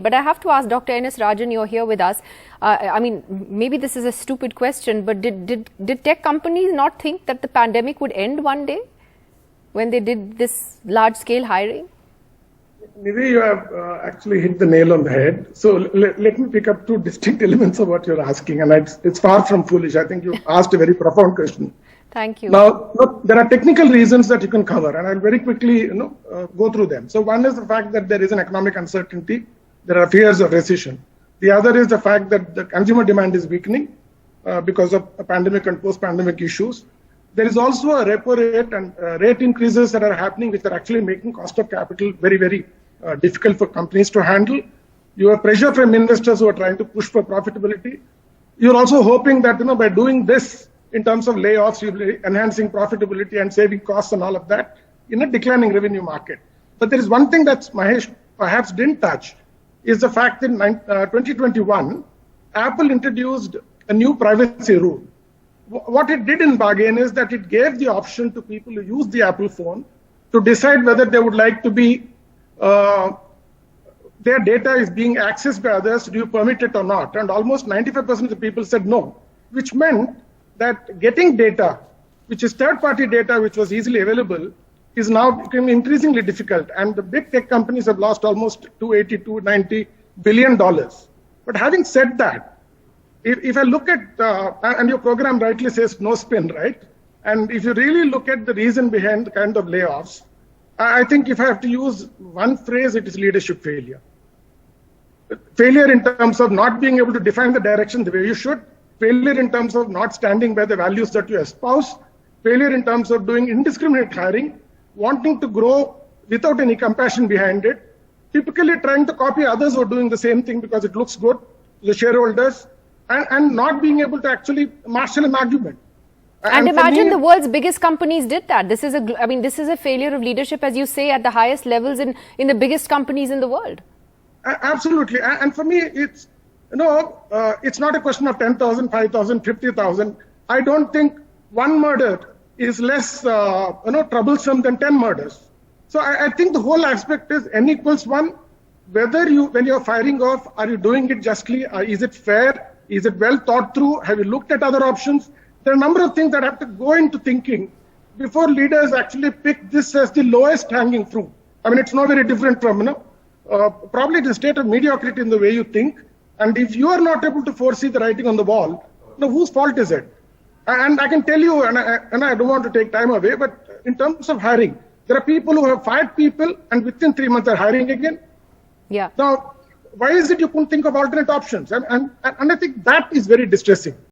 But I have to ask Dr. NS Rajan, you're here with us. I mean, maybe this is a stupid question, but did tech companies not think that the pandemic would end one day when they did this large-scale hiring? Nidhi, you have actually hit the nail on the head. So let me pick up two distinct elements of what you're asking, and it's far from foolish. I think you asked a very profound question. Thank you. Now, look, there are technical reasons that you can cover, and I'll very quickly go through them. So one is the fact that there is an economic uncertainty. There are fears of recession. The other is the fact that the consumer demand is weakening because of a pandemic and post-pandemic issues. There is also a repo rate and rate increases that are happening, which are actually making cost of capital very, very difficult for companies to handle. You have pressure from investors who are trying to push for profitability. You're also hoping that by doing this in terms of layoffs, you'll be enhancing profitability and saving costs and all of that in a declining revenue market. But there is one thing that Mahesh perhaps didn't touch, is the fact that in 2021, Apple introduced a new privacy rule. What it did in bargain is that it gave the option to people who use the Apple phone to decide whether they would like to be, their data is being accessed by others, do you permit it or not? And almost 95% of the people said no, which meant that getting data, which is third-party data, which was easily available, is now becoming increasingly difficult. And the big tech companies have lost almost $280, $290 billion. But having said that, if I look at, and your program rightly says no spin, right? And if you really look at the reason behind the kind of layoffs, I think if I have to use one phrase, it is leadership failure. Failure in terms of not being able to define the direction the way you should, failure in terms of not standing by the values that you espouse, failure in terms of doing indiscriminate hiring, wanting to grow without any compassion behind it, typically trying to copy others who are doing the same thing because it looks good to the shareholders, and not being able to actually marshal an argument. And imagine the world's biggest companies did that. This is a failure of leadership, as you say, at the highest levels in the biggest companies in the world. Absolutely. And for me, it's not a question of 10,000, 5,000, 50,000. I don't think one murder is less troublesome than 10 murders. So I think the whole aspect is N equals 1. Whether when you're firing off, are you doing it justly? Is it fair? Is it well thought through? Have you looked at other options? There are a number of things that have to go into thinking before leaders actually pick this as the lowest hanging fruit. I mean, it's not very different from, probably the state of mediocrity in the way you think. And if you are not able to foresee the writing on the wall, whose fault is it? And I can tell you, and I don't want to take time away, but in terms of hiring, there are people who have fired people and within 3 months are hiring again. Yeah. Now, why is it you couldn't think of alternate options? And I think that is very distressing.